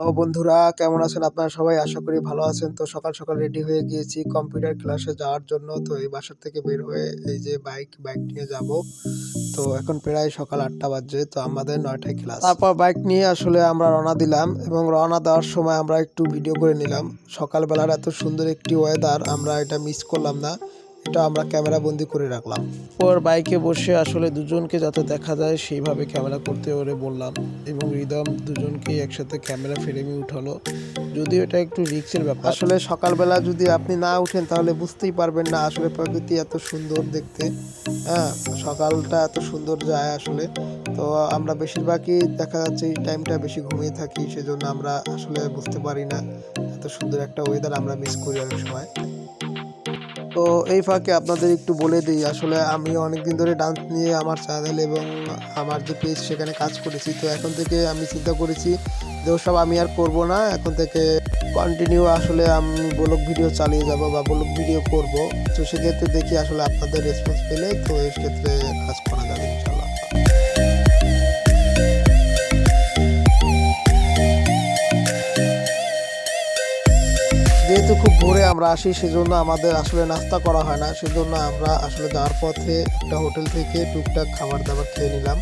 বন্ধুরা কেমন আছেন আপনারা সবাই? আশা করি ভালো আছেন। তো সকাল সকাল রেডি হয়ে গিয়েছি কম্পিউটার ক্লাসে যাওয়ার জন্য। তো এই বাসা থেকে বের হয়ে এই যে বাইক নিয়ে যাব। তো এখন প্রায় সকাল ৮টা বাজে। তো আমাদের ৯টায় ক্লাস। তারপর বাইক নিয়ে আসলে আমরা রওনা দিলাম এবং রওনা দেওয়ার সময় আমরা একটু ভিডিও করে নিলাম। সকালবেলার এত সুন্দর একটি ওয়েদার আমরা এটা মিস করলাম না। এটা আমরা ক্যামেরা বন্দি করে রাখলাম। পর বাইকে বসে আসলে দুজনকে যাতে দেখা যায় সেইভাবে ক্যামেরা করতে ওরে বললাম এবং রিদম দুজনকেই একসাথে ক্যামেরা ফ্রেমে উঠালো। যদিও এটা একটু রিস্কের ব্যাপার। আসলে সকালবেলা যদি আপনি না উঠেন তাহলে বুঝতেই পারবেন না আসলে প্রকৃতি এত সুন্দর দেখতে। হ্যাঁ, সকালটা এত সুন্দর যায় আসলে। তো আমরা বেশিরভাগই দেখা যাচ্ছে এই টাইমটা বেশি ঘুমিয়ে থাকি, সেজন্য আমরা আসলে বুঝতে পারি না এত সুন্দর একটা ওয়েদার আমরা মিস করি অনেক সময়। তো এই ফাঁকে আপনাদের একটু বলে দিই, আসলে আমি অনেকদিন ধরে ডান্স নিয়ে আমার চ্যানেল এবং আমার যে পেজ সেখানে কাজ করেছি। তো এখন থেকে আমি চিন্তা করেছি যে ওসব আমি আর করব না। এখন থেকে কন্টিনিউ আসলে আমি ব্লগ ভিডিও চালিয়ে যাব বা ব্লগ ভিডিও করব। তো সেক্ষেত্রে দেখি আসলে আপনাদের রেসপন্স পেলে তো এই ক্ষেত্রে কাজ করা যাবে ইনশাল্লাহ। যেহেতু খুব ভোরে আমরা আসি, সেজন্য আমাদের আসলে নাস্তা করা হয় না। সেজন্য আমরা আসলে যাওয়ার পথে একটা হোটেল থেকে টুকটাক খাবার দাবার খেয়ে নিলাম।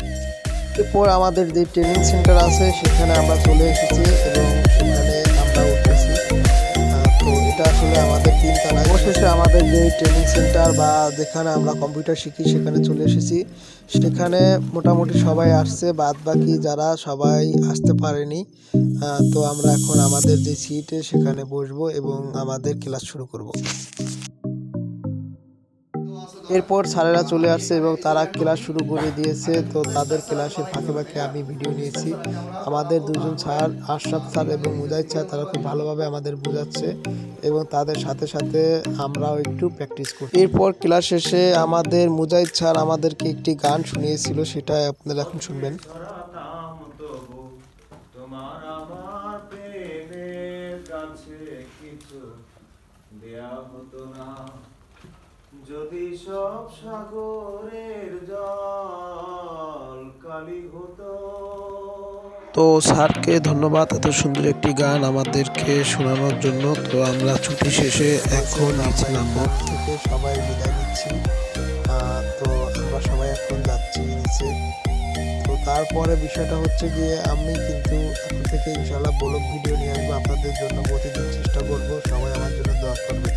এরপর আমাদের যে ট্রেনিং সেন্টার আছে সেখানে আমরা চলে এসেছি এবং সেখানে আমরা উঠেছি। তো এটা আসলে আমাদের 3 তলায়। অবশেষে আমাদের যে ট্রেনিং সেন্টার বা যেখানে আমরা কম্পিউটার শিখি সেখানে চলে এসেছি। সেখানে মোটামুটি সবাই আসছে, বাদ বাকি যারা সবাই আসতে পারেনি। তো আমরা এখন আমাদের যে সিটে সেখানে বসবো এবং আমাদের ক্লাস শুরু করব। এরপর স্যারেরা চলে আসছে এবং তারা ক্লাস শুরু করে দিয়েছে। তো তাদের ক্লাসের ফাঁকে ফাঁকে আমি ভিডিও নিয়েছি। আমাদের দুজন স্যার, আশরাফ স্যার এবং মুজাহিদ স্যার, তারা খুব ভালোভাবে আমাদের বোঝাচ্ছে এবং তাদের সাথে সাথে আমরাও একটু প্র্যাকটিস করি। এরপর ক্লাস শেষে আমাদের মুজাহিদ স্যার আমাদেরকে একটি গান শুনিয়েছিল, সেটা আপনারা এখন শুনবেন। যদি সব সাগরের জল কালি হতো। তো স্যারকে ধন্যবাদ এত সুন্দর একটি গান আমাদেরকে শোনানোর জন্য। তো আমরা ছুটি শেষে এখন নিচে নামবো থেকে সবাই বিদায় নিচ্ছি। তো আমরা সবাই এখন যাচ্ছি নিচে। তো তারপরে বিষয়টা হচ্ছে গিয়ে আমি কিন্তু এখন থেকে ইনশাল্লাহ ব্লগ ভিডিও নিয়ে আসবো আপনাদের জন্য, প্রতিদিন চেষ্টা করবো। সবাই আমার জন্য দোয়া করবে।